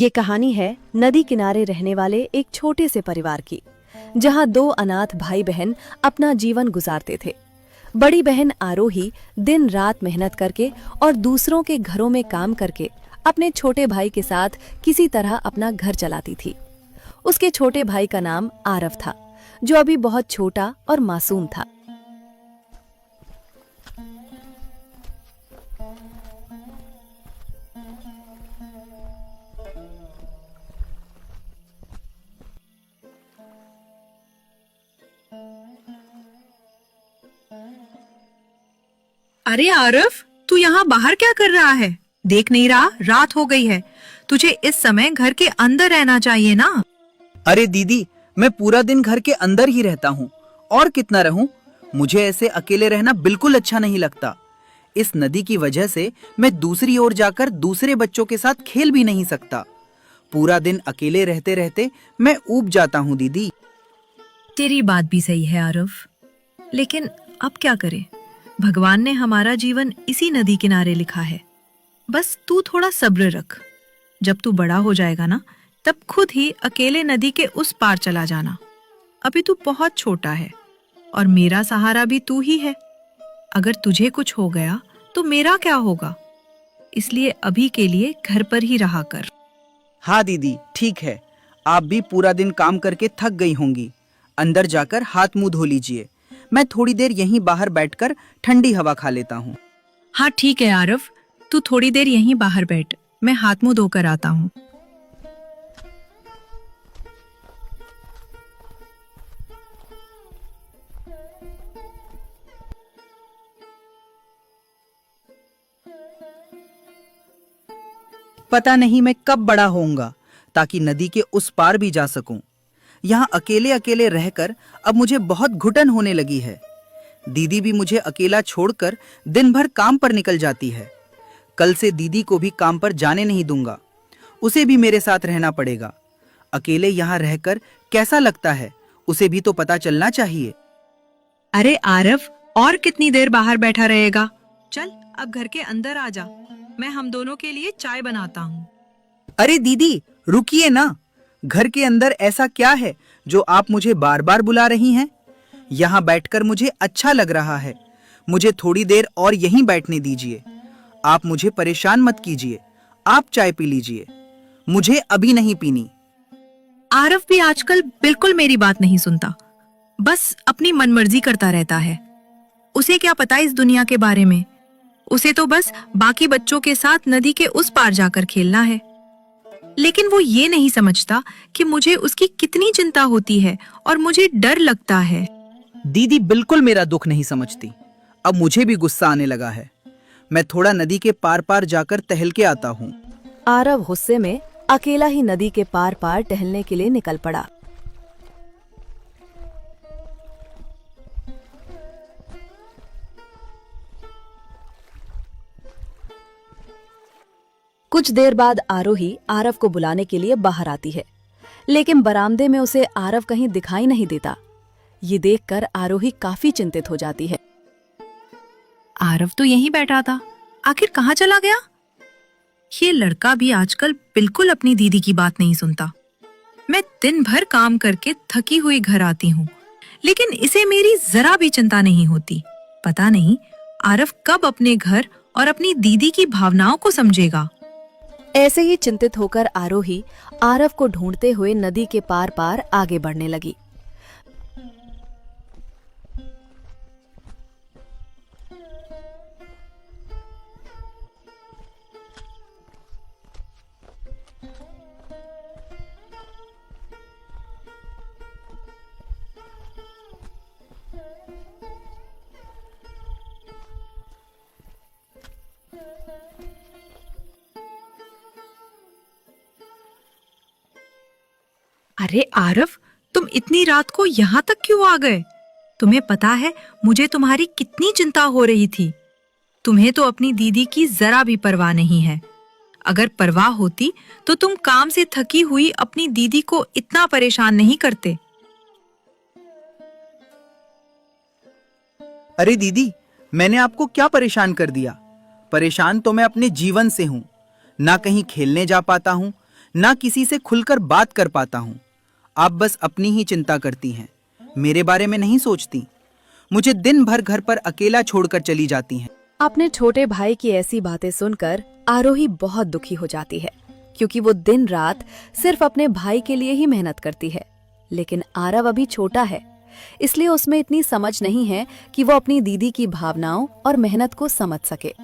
ये कहानी है नदी किनारे रहने वाले एक छोटे से परिवार की, जहां दो अनाथ भाई बहन अपना जीवन गुजारते थे। बड़ी बहन आरोही दिन रात मेहनत करके और दूसरों के घरों में काम करके अपने छोटे भाई के साथ किसी तरह अपना घर चलाती थी। उसके छोटे भाई का नाम आरव था, जो अभी बहुत छोटा और मासूम था। अरे आरव, तू यहाँ बाहर क्या कर रहा है? देख नहीं रहा रात हो गई है। तुझे इस समय घर के अंदर रहना चाहिए ना। अरे दीदी, मैं पूरा दिन घर के अंदर ही रहता हूँ और कितना रहूं? मुझे ऐसे अकेले रहना बिल्कुल अच्छा नहीं लगता। इस नदी की वजह से मैं दूसरी ओर जाकर दूसरे बच्चों के साथ खेल भी नहीं सकता। पूरा दिन अकेले रहते रहते मैं ऊब जाता हूँ दीदी। तेरी बात भी सही है आरव, लेकिन अब क्या करें? भगवान ने हमारा जीवन इसी नदी किनारे लिखा है। बस तू थोड़ा सब्र रख। जब तू बड़ा हो जाएगा ना, तब खुद ही अकेले नदी के उस पार चला जाना। अभी तू बहुत छोटा है और मेरा सहारा भी तू ही है। अगर तुझे कुछ हो गया तो मेरा क्या होगा? इसलिए अभी के लिए घर पर ही रहा कर। हाँ दीदी, ठीक है। आप भी पूरा दिन काम करके थक गई होंगी। अंदर जाकर हाथ मुंह धो लीजिए। मैं थोड़ी देर यहीं बाहर बैठकर ठंडी हवा खा लेता हूँ। हाँ ठीक है आरव, तू थोड़ी देर यहीं बाहर बैठ, मैं हाथ मुंह धोकर आता हूँ। पता नहीं मैं कब बड़ा होऊंगा ताकि नदी के उस पार भी जा सकूं। यहाँ अकेले अकेले रहकर अब मुझे बहुत घुटन होने लगी है। दीदी भी मुझे अकेला छोड़कर दिन भर काम पर निकल जाती है। कल से दीदी को भी काम पर जाने नहीं दूंगा। उसे भी मेरे साथ रहना पड़ेगा। अकेले यहाँ रहकर कैसा लगता है, उसे भी तो पता चलना चाहिए। अरे आरव, और कितनी देर बाहर बैठा रहेगा? चल अब घर के अंदर आ जा, मैं हम दोनों के लिए चाय बनाता हूँ। अरे दीदी, रुकिए ना। घर के अंदर ऐसा क्या है जो आप मुझे बार बार बुला रही हैं? यहाँ बैठकर मुझे अच्छा लग रहा है। मुझे थोड़ी देर और यहीं बैठने दीजिए। आप मुझे परेशान मत कीजिए। आप चाय पी लीजिए, मुझे अभी नहीं पीनी। आरव भी आजकल बिल्कुल मेरी बात नहीं सुनता, बस अपनी मनमर्जी करता रहता है। उसे क्या पता इस दुनिया के बारे में? उसे तो बस बाकी बच्चों के साथ नदी के उस पार जाकर खेलना है। लेकिन वो ये नहीं समझता कि मुझे उसकी कितनी चिंता होती है और मुझे डर लगता है। दीदी बिल्कुल मेरा दुख नहीं समझती। अब मुझे भी गुस्सा आने लगा है। मैं थोड़ा नदी के पार पार जाकर टहल के आता हूँ। आरव गुस्से में अकेला ही नदी के पार पार टहलने के लिए निकल पड़ा। कुछ देर बाद आरोही आरव को बुलाने के लिए बाहर आती है, लेकिन बरामदे में उसे आरव कहीं दिखाई नहीं देता। ये देखकर आरोही काफी चिंतित हो जाती है। आरव तो यहीं बैठा था, आखिर कहाँ चला गया? ये लड़का भी आजकल बिल्कुल अपनी दीदी की बात नहीं सुनता। मैं दिन भर काम करके थकी हुई घर आती हूँ, लेकिन इसे मेरी जरा भी चिंता नहीं होती। पता नहीं आरव कब अपने घर और अपनी दीदी की भावनाओं को समझेगा। ऐसे ही चिंतित होकर आरोही आरव को ढूंढते हुए नदी के पार पार आगे बढ़ने लगी। अरे आरव, तुम इतनी रात को यहाँ तक क्यों आ गए? तुम्हें पता है मुझे तुम्हारी कितनी चिंता हो रही थी। तुम्हें तो अपनी दीदी की जरा भी परवाह नहीं है। अगर परवाह होती तो तुम काम से थकी हुई अपनी दीदी को इतना परेशान नहीं करते। अरे दीदी, मैंने आपको क्या परेशान कर दिया? परेशान तो मैं अपने जीवन से हूँ। ना कहीं खेलने जा पाता हूँ, ना किसी से खुलकर बात कर पाता हूँ। आप बस अपनी ही चिंता करती हैं, मेरे बारे में नहीं सोचती। मुझे दिन भर घर पर अकेला छोड़कर चली जाती हैं। अपने छोटे भाई की ऐसी बातें सुनकर आरोही बहुत दुखी हो जाती है, क्योंकि वो दिन रात सिर्फ अपने भाई के लिए ही मेहनत करती है। लेकिन आरव अभी छोटा है, इसलिए उसमें इतनी समझ नहीं है कि वो अपनी दीदी की भावनाओं और मेहनत को समझ सके।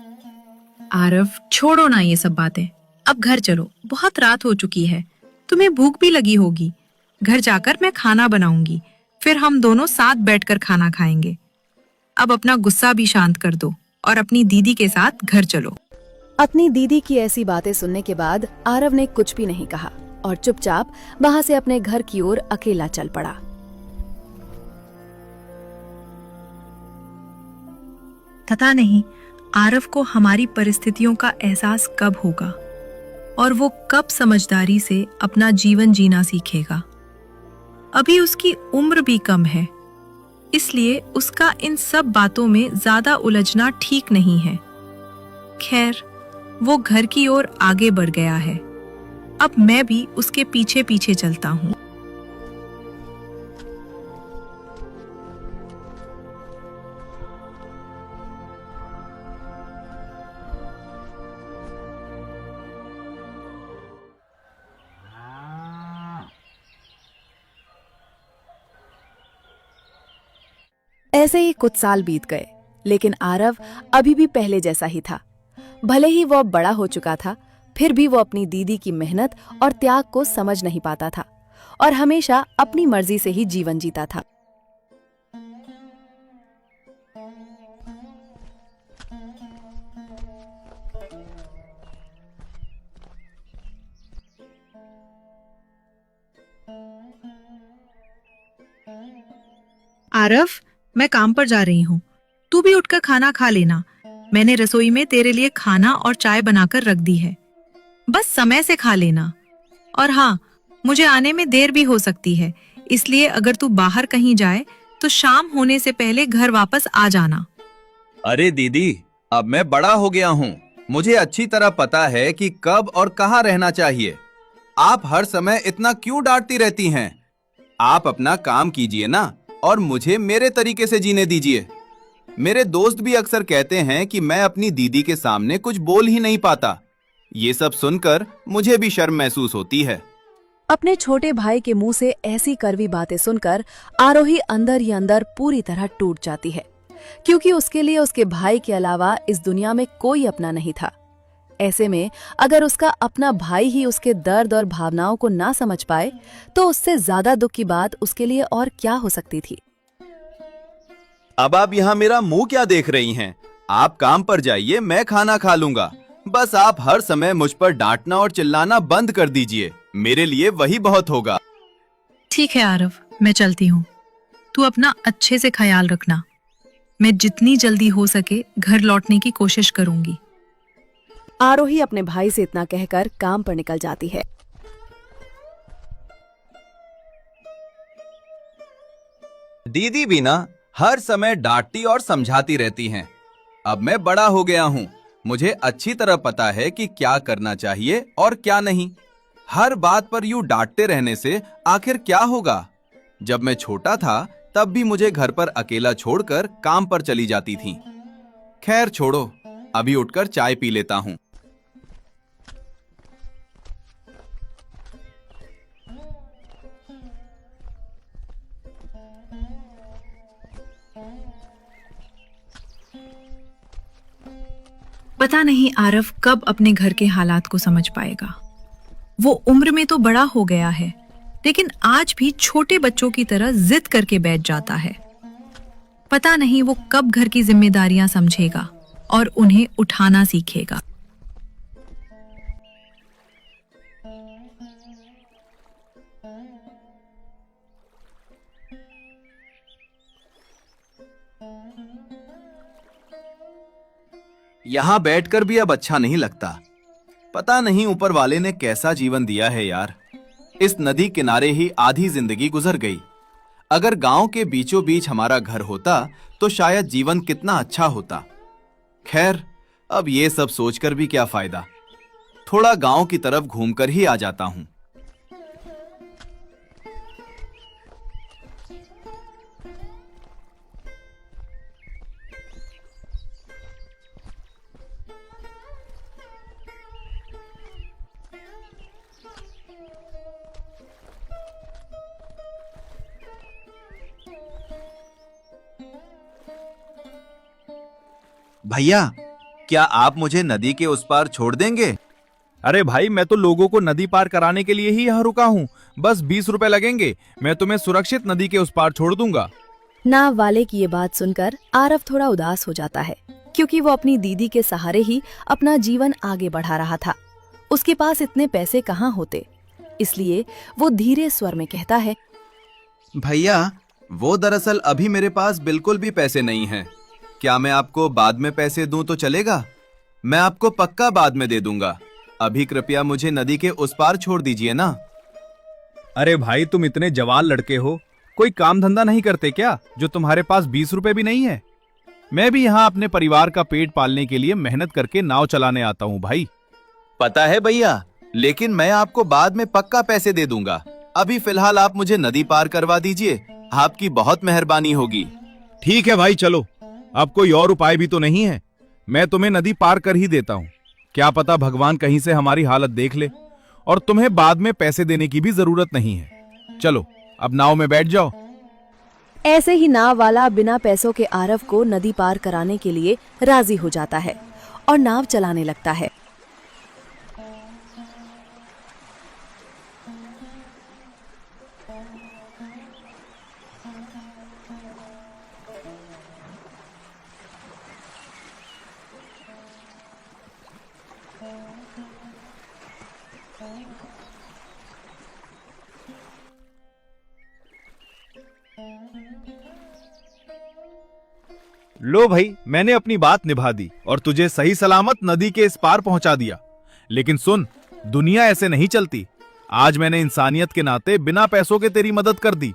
आरव, छोड़ो ना ये सब बातें, अब घर चलो, बहुत रात हो चुकी है। तुम्हें भूख भी लगी होगी। घर जाकर मैं खाना बनाऊंगी, फिर हम दोनों साथ बैठकर खाना खाएंगे। अब अपना गुस्सा भी शांत कर दो और अपनी दीदी के साथ घर चलो। अपनी दीदी की ऐसी बातें सुनने के बाद आरव ने कुछ भी नहीं कहा और चुपचाप वहां से अपने घर की ओर अकेला चल पड़ा। पता नहीं आरव को हमारी परिस्थितियों का एहसास कब होगा और वो कब समझदारी से अपना जीवन जीना सीखेगा। अभी उसकी उम्र भी कम है, इसलिए उसका इन सब बातों में ज्यादा उलझना ठीक नहीं है। खैर, वो घर की ओर आगे बढ़ गया है। अब मैं भी उसके पीछे पीछे चलता हूँ। ऐसे ही कुछ साल बीत गए, लेकिन आरव अभी भी पहले जैसा ही था। भले ही वो अब बड़ा हो चुका था, फिर भी वो अपनी दीदी की मेहनत और त्याग को समझ नहीं पाता था और हमेशा अपनी मर्जी से ही जीवन जीता था। आरव, मैं काम पर जा रही हूँ, तू भी उठकर खाना खा लेना। मैंने रसोई में तेरे लिए खाना और चाय बनाकर रख दी है, बस समय से खा लेना। और हाँ, मुझे आने में देर भी हो सकती है, इसलिए अगर तू बाहर कहीं जाए तो शाम होने से पहले घर वापस आ जाना। अरे दीदी, अब मैं बड़ा हो गया हूँ, मुझे अच्छी तरह पता है कि कब और कहाँ रहना चाहिए। आप हर समय इतना क्यों डांटती रहती हैं? आप अपना काम कीजिए ना और मुझे मेरे तरीके से जीने दीजिए। मेरे दोस्त भी अक्सर कहते हैं कि मैं अपनी दीदी के सामने कुछ बोल ही नहीं पाता। ये सब सुनकर मुझे भी शर्म महसूस होती है। अपने छोटे भाई के मुंह से ऐसी कड़वी बातें सुनकर आरोही अंदर ही अंदर पूरी तरह टूट जाती है, क्योंकि उसके लिए उसके भाई के अलावा इस दुनिया में कोई अपना नहीं था। ऐसे में अगर उसका अपना भाई ही उसके दर्द और भावनाओं को ना समझ पाए, तो उससे ज्यादा दुख की बात उसके लिए और क्या हो सकती थी। अब आप यहाँ मेरा मुंह क्या देख रही हैं? आप काम पर जाइए, मैं खाना खा लूंगा। बस आप हर समय मुझ पर डांटना और चिल्लाना बंद कर दीजिए, मेरे लिए वही बहुत होगा। ठीक है आरव, मैं चलती हूँ। तू अपना अच्छे से ख्याल रखना। मैं जितनी जल्दी हो सके घर लौटने की कोशिश करूंगी। आरोही अपने भाई से इतना कहकर काम पर निकल जाती है। दीदी भी ना हर समय डांटती और समझाती रहती हैं। अब मैं बड़ा हो गया हूँ, मुझे अच्छी तरह पता है कि क्या करना चाहिए और क्या नहीं। हर बात पर यूं डांटते रहने से आखिर क्या होगा? जब मैं छोटा था तब भी मुझे घर पर अकेला छोड़कर काम पर चली जाती थीं। खैर छोड़ो, अभी उठकर चाय पी लेता हूँ। पता नहीं आरव कब अपने घर के हालात को समझ पाएगा। वो उम्र में तो बड़ा हो गया है, लेकिन आज भी छोटे बच्चों की तरह जिद करके बैठ जाता है। पता नहीं वो कब घर की जिम्मेदारियां समझेगा और उन्हें उठाना सीखेगा। यहाँ बैठकर भी अब अच्छा नहीं लगता। पता नहीं ऊपर वाले ने कैसा जीवन दिया है यार। इस नदी किनारे ही आधी जिंदगी गुजर गई। अगर गांव के बीचों बीच हमारा घर होता तो शायद जीवन कितना अच्छा होता। खैर, अब ये सब सोचकर भी क्या फायदा। थोड़ा गांव की तरफ घूमकर ही आ जाता हूँ। भैया, क्या आप मुझे नदी के उस पार छोड़ देंगे? अरे भाई, मैं तो लोगों को नदी पार कराने के लिए ही यहाँ रुका हूँ। बस 20 रुपए लगेंगे, मैं तुम्हें सुरक्षित नदी के उस पार छोड़ दूंगा। नाव वाले की ये बात सुनकर आरव थोड़ा उदास हो जाता है, क्योंकि वो अपनी दीदी के सहारे ही अपना जीवन आगे बढ़ा रहा था। उसके पास इतने पैसे कहाँ होते, इसलिए वो धीरे स्वर में कहता है, भैया, वो दरअसल अभी मेरे पास बिल्कुल भी पैसे नहीं हैं। क्या मैं आपको बाद में पैसे दूं तो चलेगा? मैं आपको पक्का बाद में दे दूंगा। अभी कृपया मुझे नदी के उस पार छोड़ दीजिए ना। अरे भाई, तुम इतने जवान लड़के हो, कोई काम धंधा नहीं करते क्या, जो तुम्हारे पास 20 रुपए भी नहीं है? मैं भी यहाँ अपने परिवार का पेट पालने के लिए मेहनत करके नाव चलाने आता हूँ भाई। पता है भैया, लेकिन मैं आपको बाद में पक्का पैसे दे दूंगा। अभी फिलहाल आप मुझे नदी पार करवा दीजिए, आपकी बहुत मेहरबानी होगी। ठीक है भाई, चलो। अब कोई और उपाय भी तो नहीं है, मैं तुम्हें नदी पार कर ही देता हूँ। क्या पता भगवान कहीं से हमारी हालत देख ले और तुम्हें बाद में पैसे देने की भी जरूरत नहीं है। चलो, अब नाव में बैठ जाओ। ऐसे ही नाव वाला बिना पैसों के आरव को नदी पार कराने के लिए राजी हो जाता है और नाव चलाने लगता है। लो भाई, मैंने अपनी बात निभा दी और तुझे सही सलामत नदी के इस पार पहुंचा दिया। लेकिन सुन, दुनिया ऐसे नहीं चलती। आज मैंने इंसानियत के नाते बिना पैसों के तेरी मदद कर दी,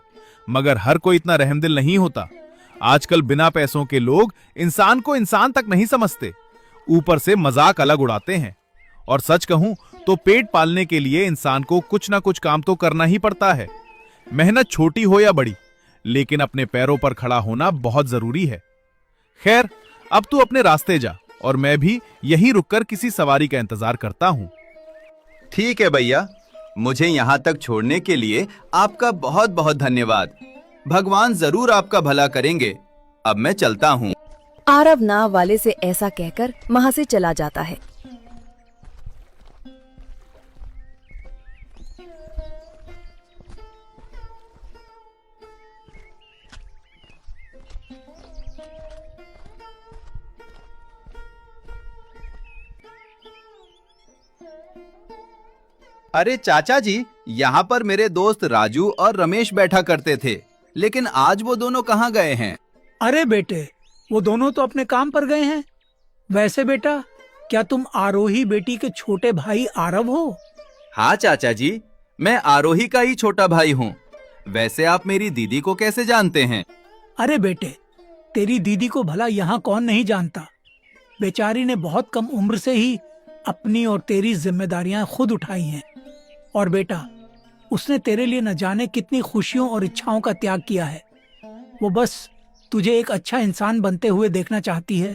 मगर हर कोई इतना रहमदिल नहीं होता। आजकल बिना पैसों के लोग इंसान को इंसान तक नहीं समझते, ऊपर से मजाक अलग उड़ाते हैं। और सच कहूं तो पेट पालने के लिए इंसान को कुछ ना कुछ काम तो करना ही पड़ता है। मेहनत छोटी हो या बड़ी, लेकिन अपने पैरों पर खड़ा होना बहुत जरूरी है। खैर, अब तू अपने रास्ते जा और मैं भी यहीं रुककर किसी सवारी का इंतजार करता हूं। ठीक है भैया, मुझे यहाँ तक छोड़ने के लिए आपका बहुत बहुत धन्यवाद। भगवान जरूर आपका भला करेंगे। अब मैं चलता हूँ। आरव नाव वाले से ऐसा कहकर वहां से चला जाता है। अरे चाचा जी, यहाँ पर मेरे दोस्त राजू और रमेश बैठा करते थे, लेकिन आज वो दोनों कहाँ गए हैं? अरे बेटे, वो दोनों तो अपने काम पर गए हैं। वैसे बेटा, क्या तुम आरोही बेटी के छोटे भाई आरव हो? हाँ चाचा जी, मैं आरोही का ही छोटा भाई हूँ। वैसे आप मेरी दीदी को कैसे जानते हैं? अरे बेटे, तेरी दीदी को भला यहाँ कौन नहीं जानता। बेचारी ने बहुत कम उम्र से ही अपनी और तेरी जिम्मेदारियां खुद उठाई हैं। और बेटा, उसने तेरे लिए न जाने कितनी खुशियों और इच्छाओं का त्याग किया है। वो बस तुझे एक अच्छा इंसान बनते हुए देखना चाहती है।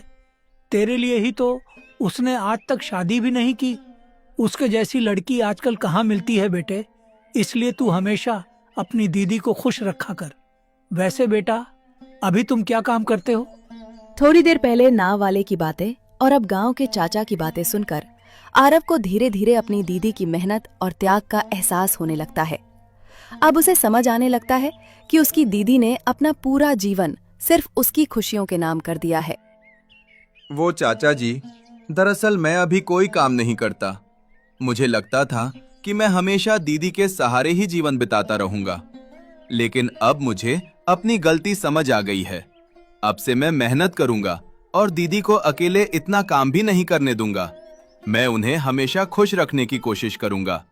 तेरे लिए ही तो उसने आज तक शादी भी नहीं की। उसके जैसी लड़की आजकल कहाँ मिलती है बेटे, इसलिए तू हमेशा अपनी दीदी को खुश रखा कर। वैसे बेटा, अभी तुम क्या काम करते हो? थोड़ी देर पहले नाव वाले की बातें और अब गांव के चाचा की बातें सुनकर आरव को धीरे धीरे अपनी दीदी की मेहनत और त्याग का एहसास होने लगता है। अब उसे समझ आने लगता है कि उसकी दीदी ने अपना पूरा जीवन सिर्फ उसकी खुशियों के नाम कर दिया है। वो चाचा जी, दरअसल मैं अभी कोई काम नहीं करता। मुझे लगता था कि मैं हमेशा दीदी के सहारे ही जीवन बिताता रहूंगा, लेकिन अब मुझे अपनी गलती समझ आ गई है। अब से मैं मेहनत करूंगा और दीदी को अकेले इतना काम भी नहीं करने दूंगा। मैं उन्हें हमेशा खुश रखने की कोशिश करूंगा।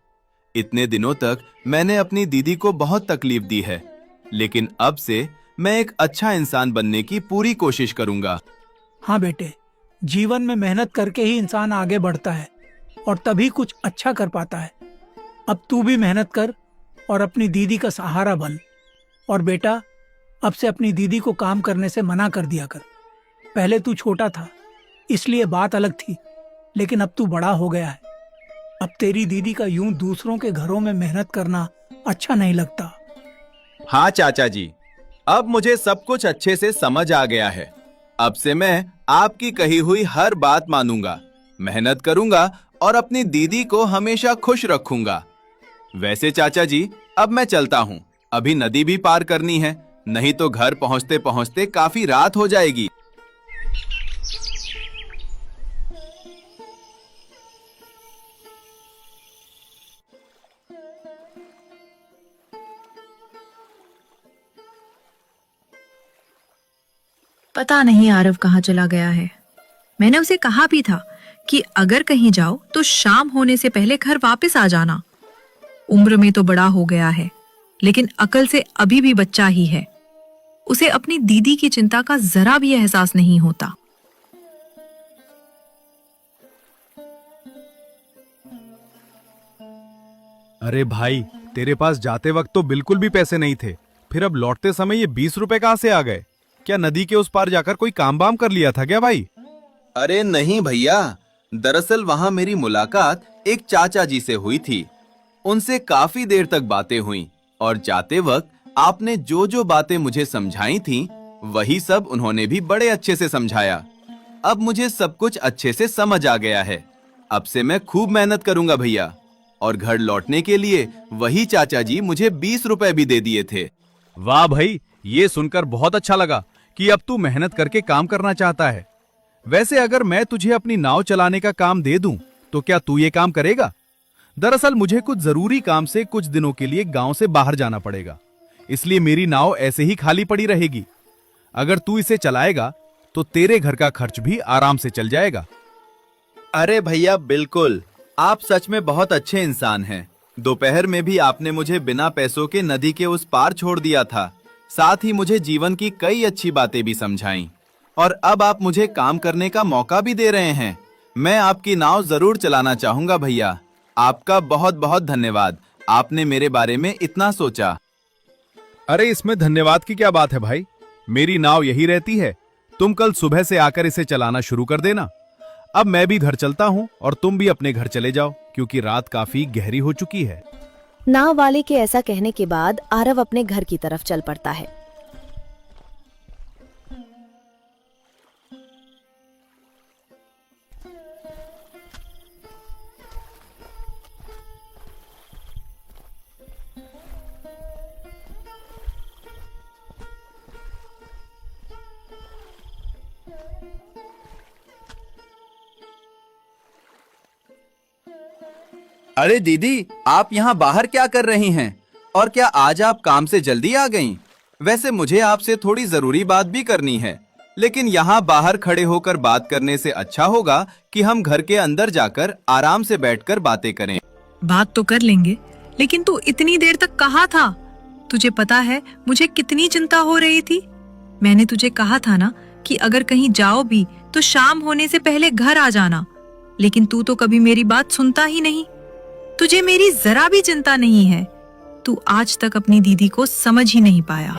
इतने दिनों तक मैंने अपनी दीदी को बहुत तकलीफ दी है, लेकिन अब से मैं एक अच्छा इंसान बनने की पूरी कोशिश करूंगा। हाँ बेटे, जीवन में मेहनत करके ही इंसान आगे बढ़ता है। और तभी कुछ अच्छा कर पाता है। अब तू भी मेहनत कर और अपनी दीदी का सहारा बन। और बेटा, अब से अपनी दीदी को काम करने से मना कर दिया कर। पहले तू छोटा था इसलिए बात अलग थी, लेकिन अब तू बड़ा हो गया है। अब तेरी दीदी का यूं दूसरों के घरों में मेहनत करना अच्छा नहीं लगता। हाँ चाचा जी, अब मुझे सब कुछ अच्छे से समझ आ गया है। अब से मैं आपकी कही हुई हर बात मानूंगा, मेहनत करूंगा और अपनी दीदी को हमेशा खुश रखूंगा। वैसे चाचा जी, अब मैं चलता हूँ, अभी नदी भी पार करनी है, नहीं तो घर पहुँचते पहुँचते काफी रात हो जाएगी। पता नहीं आरव कहाँ चला गया है। मैंने उसे कहा भी था कि अगर कहीं जाओ तो शाम होने से पहले घर वापस आ जाना। उम्र में तो बड़ा हो गया है, लेकिन अकल से अभी भी बच्चा ही है। उसे अपनी दीदी की चिंता का जरा भी एहसास नहीं होता। अरे भाई, तेरे पास जाते वक्त तो बिल्कुल भी पैसे नहीं थे, फिर अब लौटते समय ये 20 रुपए कहाँ से आ गए? क्या नदी के उस पार जाकर कोई काम वाम कर लिया था क्या भाई? अरे नहीं भैया, दरअसल वहां मेरी मुलाकात एक चाचा जी से हुई थी। उनसे काफी देर तक बातें हुई और जाते वक्त आपने जो जो बातें मुझे समझाई थीं, वही सब उन्होंने भी बड़े अच्छे से समझाया। अब मुझे सब कुछ अच्छे से समझ आ गया है। अब से मैं खूब मेहनत करूंगा भैया। और घर लौटने के लिए वही चाचा जी मुझे 20 रुपए भी दे दिए थे। वाह भाई, ये सुनकर बहुत अच्छा लगा कि अब तू मेहनत करके काम करना चाहता है। वैसे अगर मैं तुझे अपनी नाव चलाने का काम दे दूं, तो क्या तू ये काम करेगा? दरअसल मुझे कुछ जरूरी काम से कुछ दिनों के लिए गांव से बाहर जाना पड़ेगा, इसलिए मेरी नाव ऐसे ही खाली पड़ी रहेगी। अगर तू इसे चलाएगा तो तेरे घर का खर्च भी आराम से चल जाएगा। अरे भैया बिल्कुल, आप सच में बहुत अच्छे इंसान हैं। दोपहर में भी आपने मुझे बिना पैसों के नदी के उस पार छोड़ दिया था, साथ ही मुझे जीवन की कई अच्छी बातें भी समझाईं। और अब आप मुझे काम करने का मौका भी दे रहे हैं। मैं आपकी नाव जरूर चलाना चाहूंगा भैया। आपका बहुत बहुत धन्यवाद, आपने मेरे बारे में इतना सोचा। अरे इसमें धन्यवाद की क्या बात है भाई, मेरी नाव यही रहती है। तुम कल सुबह से आकर इसे चलाना शुरू कर देना। अब मैं भी घर चलता हूँ और तुम भी अपने घर चले जाओ, क्योंकि रात काफी गहरी हो चुकी है। नाव वाले के ऐसा कहने के बाद आरव अपने घर की तरफ चल पड़ता है। अरे दीदी, आप यहाँ बाहर क्या कर रही हैं? और क्या आज आप काम से जल्दी आ गईं? वैसे मुझे आपसे थोड़ी जरूरी बात भी करनी है, लेकिन यहाँ बाहर खड़े होकर बात करने से अच्छा होगा कि हम घर के अंदर जाकर आराम से बैठकर बातें करें। बात तो कर लेंगे, लेकिन तू इतनी देर तक कहाँ था? तुझे पता है मुझे कितनी चिंता हो रही थी। मैंने तुझे कहा था ना कि अगर कहीं जाओ भी तो शाम होने से पहले घर आ जाना, लेकिन तू तो कभी मेरी बात सुनता ही नहीं। तुझे मेरी जरा भी चिंता नहीं है। तू आज तक अपनी दीदी को समझ ही नहीं पाया।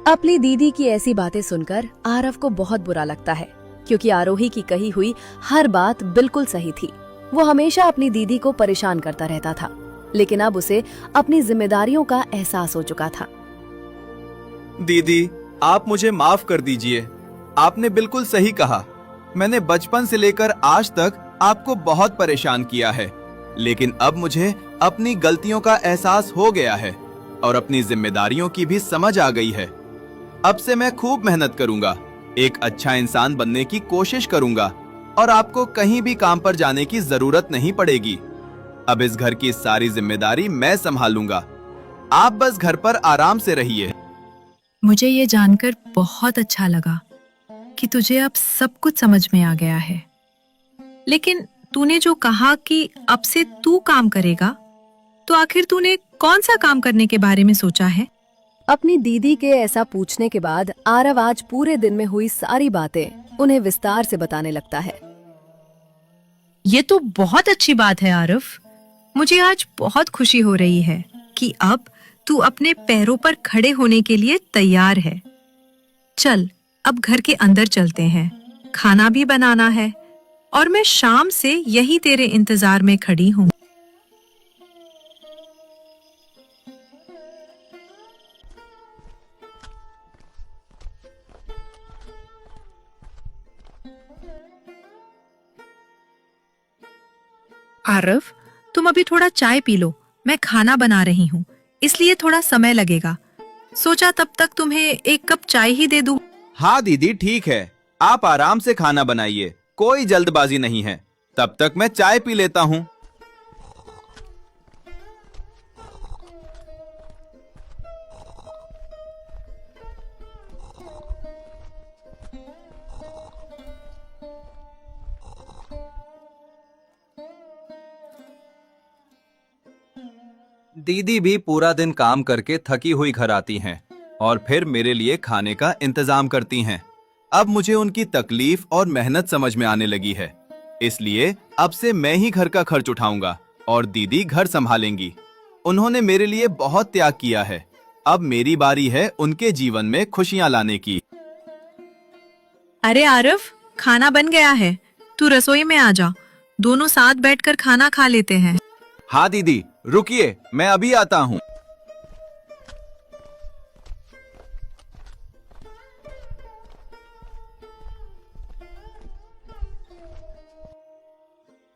अपनी दीदी की ऐसी बातें सुनकर आरव को बहुत बुरा लगता है, क्योंकि आरोही की कही हुई हर बात बिल्कुल सही थी। वो हमेशा अपनी दीदी को परेशान करता रहता था, लेकिन अब उसे अपनी जिम्मेदारियों का एहसास हो चुका था। दीदी, आप मुझे माफ कर दीजिए। आपने बिल्कुल सही कहा। मैंने बचपन से लेकर आज तक आपको बहुत परेशान किया है, लेकिन अब मुझे अपनी गलतियों का एहसास हो गया है और अपनी जिम्मेदारियों की भी समझ आ गई है। अब से मैं खूब मेहनत करूंगा, एक अच्छा इंसान बनने की कोशिश करूंगा और आपको कहीं भी काम पर जाने की जरूरत नहीं पड़ेगी। अब इस घर की सारी जिम्मेदारी मैं संभालूंगा। आप बस घर पर आराम से रहिए। मुझे ये जानकर बहुत अच्छा लगा कि तुझे अब सब कुछ समझ में आ गया है। लेकिन तूने जो कहा कि अब से तू काम करेगा, तो आखिर तूने कौन सा काम करने के बारे में सोचा है? अपनी दीदी के ऐसा पूछने के बाद आरव आज पूरे दिन में हुई सारी बातें उन्हें विस्तार से बताने लगता है। ये तो बहुत अच्छी बात है आरफ। मुझे आज बहुत खुशी हो रही है कि अब तू अपने पैरों पर खड़े होने के लिए तैयार है। चल अब घर के अंदर चलते हैं, खाना भी बनाना है और मैं शाम से यही तेरे इंतजार में खड़ी हूँ। आरफ, तुम अभी थोड़ा चाय पी लो, मैं खाना बना रही हूँ, इसलिए थोड़ा समय लगेगा। सोचा तब तक तुम्हें एक कप चाय ही दे दूँ। हाँ दीदी ठीक है, आप आराम से खाना बनाइए, कोई जल्दबाजी नहीं है। तब तक मैं चाय पी लेता हूँ। दीदी भी पूरा दिन काम करके थकी हुई घर आती हैं और फिर मेरे लिए खाने का इंतजाम करती हैं। अब मुझे उनकी तकलीफ और मेहनत समझ में आने लगी है, इसलिए अब से मैं ही घर का खर्च उठाऊंगा और दीदी घर संभालेंगी। उन्होंने मेरे लिए बहुत त्याग किया है, अब मेरी बारी है उनके जीवन में खुशियां लाने की। अरे आरफ, खाना बन गया है, तू रसोई में आ जा, दोनों साथ बैठकर खाना खा लेते हैं। हाँ दीदी रुकिए, मैं अभी आता हूँ।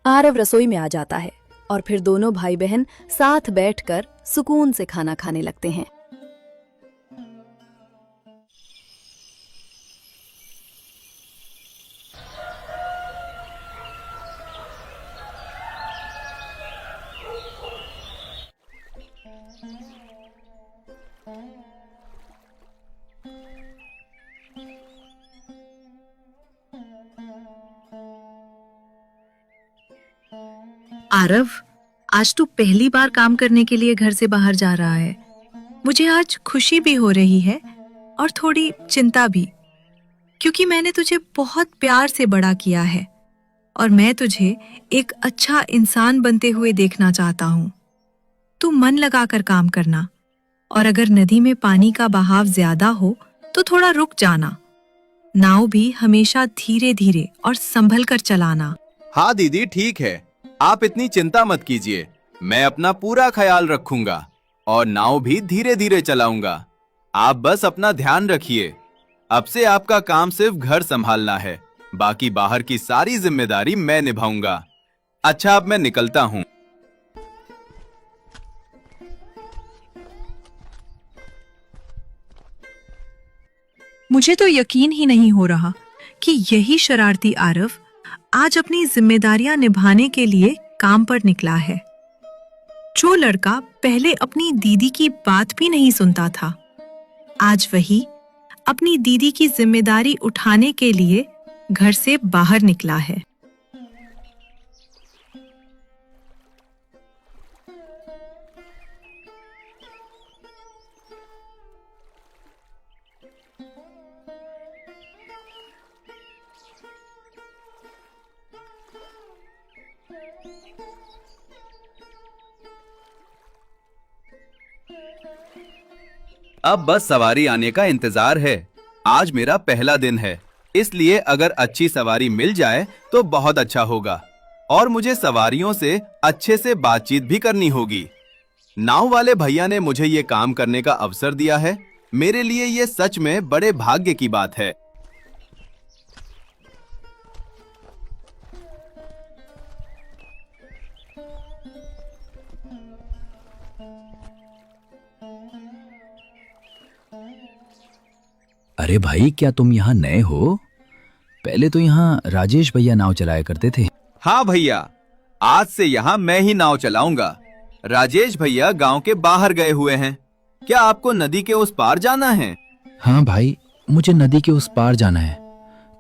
आरव रसोई में आ जाता है और फिर दोनों भाई बहन साथ बैठकर सुकून से खाना खाने लगते हैं। आरव, आज तू पहली बार काम करने के लिए घर से बाहर जा रहा है। मुझे आज खुशी भी हो रही है और थोड़ी चिंता भी, क्योंकि मैंने तुझे बहुत प्यार से बड़ा किया है और मैं तुझे एक अच्छा इंसान बनते हुए देखना चाहता हूँ। तू मन लगाकर काम करना और अगर नदी में पानी का बहाव ज्यादा हो तो थोड़ा रुक जाना। नाव भी हमेशा धीरे धीरे और संभल कर चलाना। हाँ दीदी ठीक है, आप इतनी चिंता मत कीजिए, मैं अपना पूरा ख्याल रखूंगा और नाव भी धीरे धीरे चलाऊंगा। आप बस अपना ध्यान रखिए। अब से आपका काम सिर्फ घर संभालना है, बाकी बाहर की सारी जिम्मेदारी मैं निभाऊंगा। अच्छा अब मैं निकलता हूँ। मुझे तो यकीन ही नहीं हो रहा कि यही शरारती आरव आज अपनी जिम्मेदारियां निभाने के लिए काम पर निकला है। जो लड़का पहले अपनी दीदी की बात भी नहीं सुनता था, आज वही अपनी दीदी की जिम्मेदारी उठाने के लिए घर से बाहर निकला है। अब बस सवारी आने का इंतजार है। आज मेरा पहला दिन है, इसलिए अगर अच्छी सवारी मिल जाए तो बहुत अच्छा होगा और मुझे सवारियों से अच्छे से बातचीत भी करनी होगी। नाव वाले भैया ने मुझे ये काम करने का अवसर दिया है, मेरे लिए ये सच में बड़े भाग्य की बात है। अरे भाई, क्या तुम यहाँ नए हो? पहले तो यहाँ राजेश भैया नाव चलाया करते थे। हाँ भैया, आज से यहाँ मैं ही नाव चलाऊंगा। राजेश भैया गांव के बाहर गए हुए हैं। क्या आपको नदी के उस पार जाना है? हाँ भाई, मुझे नदी के उस पार जाना है,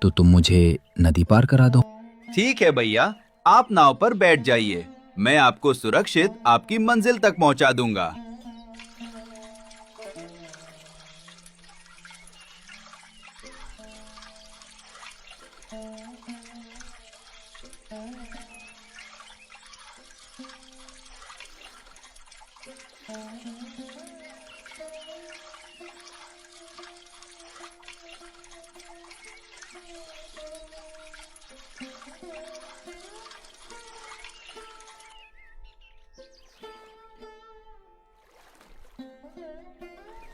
तो तुम मुझे नदी पार करा दो। ठीक है भैया, आप नाव पर बैठ जाइए, मैं आपको सुरक्षित आपकी मंजिल तक पहुंचा दूंगा।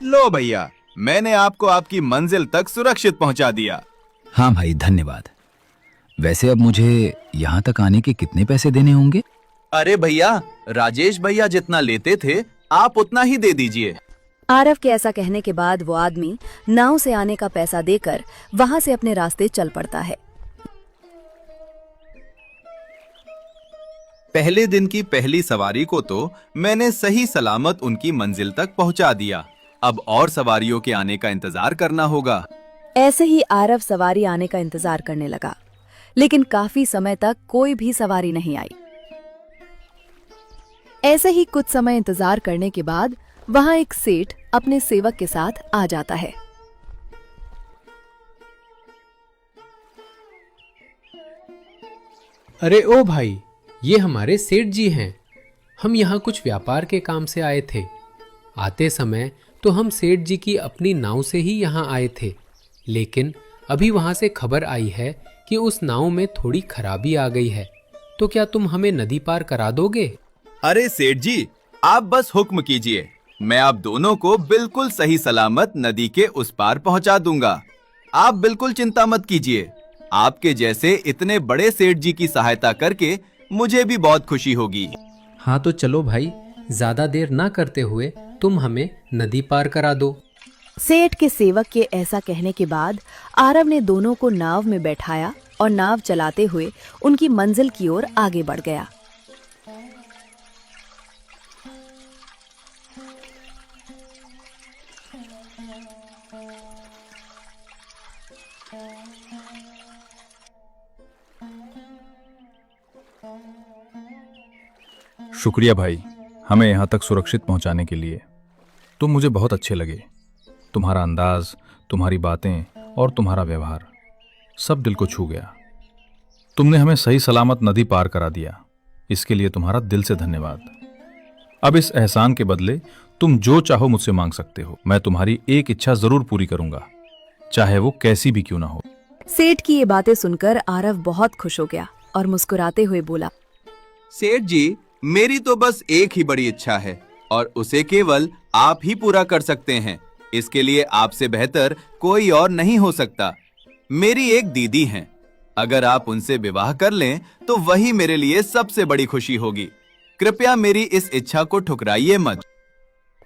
लो भैया, मैंने आपको आपकी मंजिल तक सुरक्षित पहुंचा दिया। हाँ भाई, धन्यवाद। वैसे अब मुझे यहाँ तक आने के कितने पैसे देने होंगे? अरे भैया, राजेश भैया जितना लेते थे आप उतना ही दे दीजिए। आरव के ऐसा कहने के बाद वो आदमी नाव से आने का पैसा देकर वहां से अपने रास्ते चल पड़ता है। पहले दिन की पहली सवारी को तो मैंने सही सलामत उनकी मंजिल तक पहुंचा दिया। अब और सवारियों के आने का इंतजार करना होगा। ऐसे ही आरव सवारी आने का इंतजार करने लगा, लेकिन काफी समय तक कोई भी सवारी नहीं आई। ऐसे ही कुछ समय इंतजार करने के बाद वहां एक सेठ अपने सेवक के साथ आ जाता है। अरे ओ भाई, ये हमारे सेठ जी हैं। हम यहाँ कुछ व्यापार के काम से आए थे। आते समय तो हम सेठ जी की अपनी नाव से ही यहाँ आए थे, लेकिन अभी वहाँ से खबर आई है कि उस नाव में थोड़ी खराबी आ गई है। तो क्या तुम हमें नदी पार करा दोगे? अरे सेठ जी, आप बस हुक्म कीजिए, मैं आप दोनों को बिल्कुल सही सलामत नदी के उस पार पहुंचा दूंगा। आप बिल्कुल चिंता मत कीजिए। आपके जैसे इतने बड़े सेठ जी की सहायता करके मुझे भी बहुत खुशी होगी। हाँ तो चलो भाई, ज्यादा देर ना करते हुए तुम हमें नदी पार करा दो। सेठ के सेवक के ऐसा कहने के बाद आरव ने दोनों को नाव में बैठाया और नाव चलाते हुए उनकी मंजिल की ओर आगे बढ़ गया। शुक्रिया भाई, हमें यहाँ तक सुरक्षित पहुँचाने के लिए। तुम मुझे बहुत अच्छे लगे। तुम्हारा अंदाज, तुम्हारी बातें और तुम्हारा व्यवहार सब दिल को छू गया। तुमने हमें सही सलामत नदी पार करा दिया, इसके लिए तुम्हारा दिल से धन्यवाद। अब इस एहसान के बदले तुम जो चाहो मुझसे मांग सकते हो। मैं तुम्हारी एक इच्छा जरूर पूरी करूंगा, चाहे वो कैसी भी क्यों ना हो। सेठ की ये बातें सुनकर आरव बहुत खुश हो गया और मुस्कुराते हुए बोला, सेठ जी, मेरी तो बस एक ही बड़ी इच्छा है और उसे केवल आप ही पूरा कर सकते हैं। इसके लिए आपसे बेहतर कोई और नहीं हो सकता। मेरी एक दीदी हैं, अगर आप उनसे विवाह कर लें तो वही मेरे लिए सबसे बड़ी खुशी होगी। कृपया मेरी इस इच्छा को ठुकराइए मत।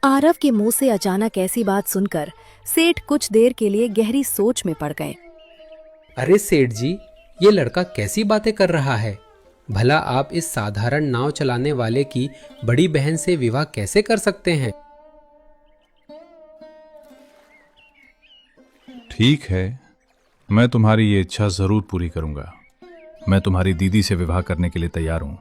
आरव के मुंह से अचानक ऐसी बात सुनकर सेठ कुछ देर के लिए गहरी सोच में पड़ गए। अरे सेठ जी, ये लड़का कैसी बातें कर रहा है? भला आप इस साधारण नाव चलाने वाले की बड़ी बहन से विवाह कैसे कर सकते हैं? ठीक है, मैं तुम्हारी ये इच्छा जरूर पूरी करूंगा। मैं तुम्हारी दीदी से विवाह करने के लिए तैयार हूं,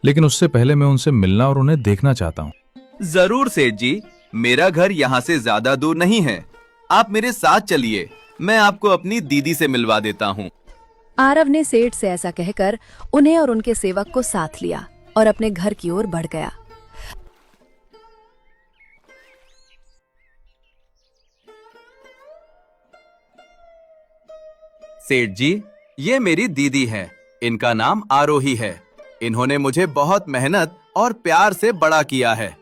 लेकिन उससे पहले मैं उनसे मिलना और उन्हें देखना चाहता हूं। जरूर सेठ जी, मेरा घर यहाँ से ज्यादा दूर नहीं है। आप मेरे साथ चलिए, मैं आपको अपनी दीदी से मिलवा देता हूँ। आरव ने सेठ से ऐसा कहकर उन्हें और उनके सेवक को साथ लिया और अपने घर की ओर बढ़ गया। सेठ जी, ये मेरी दीदी है। इनका नाम आरोही है। इन्होंने मुझे बहुत मेहनत और प्यार से बड़ा किया है।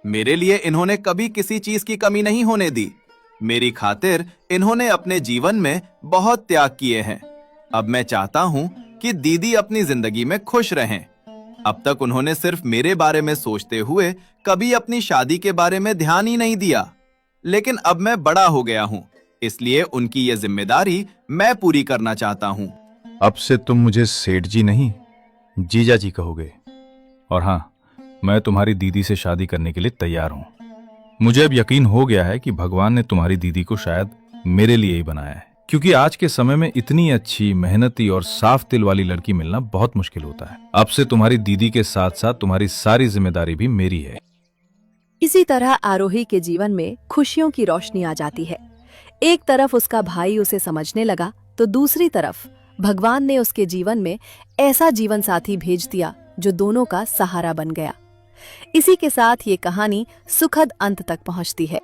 मेरे लिए इन्होंने कभी किसी चीज की कमी नहीं होने दी। मेरी खातिर इन्होंने अपने जीवन में बहुत त्याग किए हैं। अब मैं चाहता हूँ कि दीदी अपनी जिंदगी में खुश रहें। अब तक उन्होंने सिर्फ मेरे बारे में सोचते हुए कभी अपनी शादी के बारे में ध्यान ही नहीं दिया। लेकिन अब मैं बड़ा हो गया हूँ, इसलिए उनकी ये जिम्मेदारी मैं पूरी करना चाहता हूँ। अब से तुम मुझे सेठ जी नहीं, जीजा जी कहोगे। और हाँ, मैं तुम्हारी दीदी से शादी करने के लिए तैयार हूँ। मुझे अब यकीन हो गया है कि भगवान ने तुम्हारी दीदी को शायद मेरे लिए ही बनाया है, क्योंकि आज के समय में इतनी अच्छी, मेहनती और साफ दिल वाली लड़की मिलना बहुत मुश्किल होता है। अब से तुम्हारी दीदी के साथ साथ तुम्हारी सारी जिम्मेदारी भी मेरी है। इसी तरह आरोही के जीवन में खुशियों की रोशनी आ जाती है। एक तरफ उसका भाई उसे समझने लगा, तो दूसरी तरफ भगवान ने उसके जीवन में ऐसा जीवन साथी भेज दिया जो दोनों का सहारा बन गया। इसी के साथ ये कहानी सुखद अंत तक पहुंचती है।